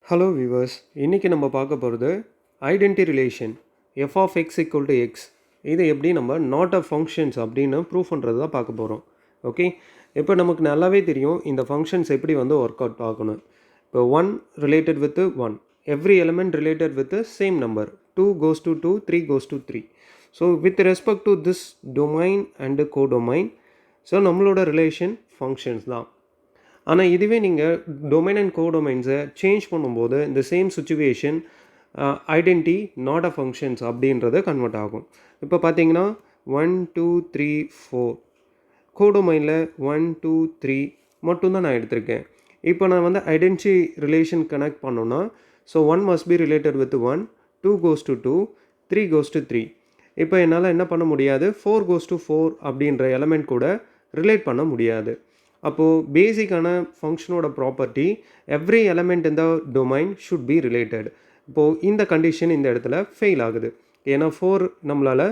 Hello viewers, இன்றைக்கி நம்ம பார்க்க போகிறது identity relation F of X equal to X. இதை எப்படி நம்ம நாட் ஆஃப் ஃபங்க்ஷன்ஸ் அப்படின்னு ப்ரூவ் பண்ணுறது தான் பார்க்க போகிறோம். ஓகே, இப்போ நமக்கு நல்லாவே தெரியும் இந்த ஃபங்க்ஷன்ஸ் எப்படி ஒர்க் அவுட் ஆகணும். இப்போ 1 related with 1, every element related with same number, 2 goes to 2, 3 goes to 3. So with respect to this domain and codomain, so நம்மளோட ரிலேஷன் ஃபங்க்ஷன்ஸ் தான். ஆனால் இதுவே நீங்கள் டொமைன் அண்ட் கோடொமைன்ஸை சேஞ்ச் பண்ணும்போது இந்த same situation identity not a functions அப்படின்றத convert ஆகும். இப்போ பார்த்தீங்கன்னா 1 2 3 4 கோடொமைனில் 1 2 3 மட்டும்தான் நான் எடுத்திருக்கேன். இப்போ நான் ஐடென்டி ரிலேஷன் கனெக்ட் பண்ணோன்னா, so 1 must be related with 1, 2 goes to 2, 3 goes to 3. இப்போ என்னால் என்ன பண்ண முடியாது, 4 goes to 4 அப்படின்ற எலமெண்ட் கூட ரிலேட் பண்ண முடியாது. அப்போது பேசிக்கான ஃபங்க்ஷனோட ப்ராப்பர்ட்டி எவ்ரி எலமெண்ட் இந்த டொமைன் ஷுட் பி ரிலேட்டட். இப்போது இந்த கண்டிஷன் இந்த இடத்துல ஃபெயில் ஆகுது, ஏன்னா 4 நம்மளால்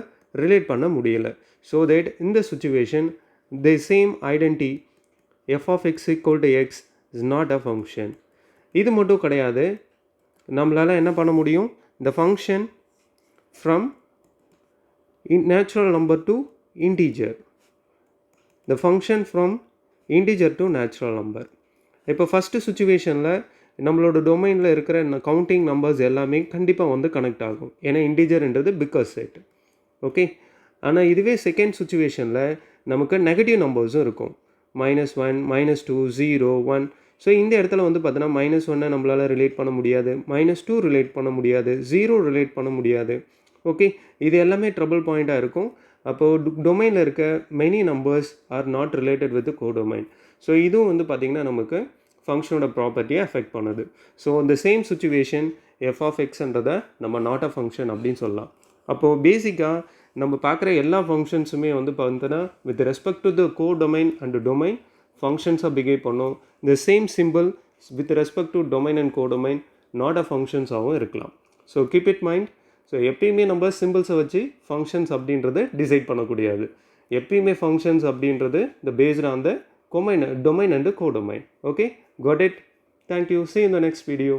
ரிலேட் பண்ண முடியலை. ஸோ தட் இந்த situation the same identity F of X equal to X is not a function. இது மட்டும் கிடையாது, நம்மளால் என்ன பண்ண முடியும், இந்த function from natural number to integer, the function from integer to natural number. இப்போ ஃபஸ்ட்டு சுச்சுவேஷனில் நம்மளோட டொமைனில் இருக்கிற கவுண்டிங் நம்பர்ஸ் எல்லாமே கண்டிப்பாக கனெக்ட் ஆகும், ஏன்னா இன்டீஜர்ன்றது பிக்கர் செட். ஓகே, ஆனால் இதுவே செகண்ட் சுச்சுவேஷனில் நமக்கு நெகட்டிவ் நம்பர்ஸும் இருக்கும், -1 -2 0 1. ஸோ இந்த இடத்துல பார்த்தோன்னா -1 நம்மளால் ரிலேட் பண்ண முடியாது, -2 ரிலேட் பண்ண முடியாது, 0 ரிலேட் பண்ண முடியாது. ஓகே, இது எல்லாமே ட்ரபிள் பாயிண்ட்டாக இருக்கும். அப்போது டொமைனில் இருக்க many numbers are not related with codomain. So இதுவும் பார்த்திங்கன்னா நமக்கு ஃபங்க்ஷனோட ப்ராப்பர்ட்டியை அஃபெக்ட் பண்ணுது. ஸோ இந்த சேம் சுச்சுவேஷன் எஃப் ஆஃப் எக்ஸ்ன்றதை நம்ம நாட் அ ஃபங்க்ஷன் அப்படின்னு சொல்லலாம். அப்போது பேசிக்காக நம்ம பார்க்குற எல்லா ஃபங்க்ஷன்ஸுமே பார்த்தோன்னா with respect to the codomain and domain ஃபங்க்ஷன்ஸாக பிஹேவ் பண்ணும். இந்த same simple with respect to domain and codomain not a ஃபங்க்ஷன்ஸாகவும் இருக்கலாம். So keep it mind. So எப்பயுமே நம்ம சிம்பிள்ஸை வச்சு ஃபங்க்ஷன்ஸ் அப்படின்றத டிசைட் பண்ணக்கூடாது. எப்பயுமே ஃபங்க்ஷன்ஸ் அப்படின்றது இந்த based on the domain and codomain. Okay, got it. Thank you. See you in the next video.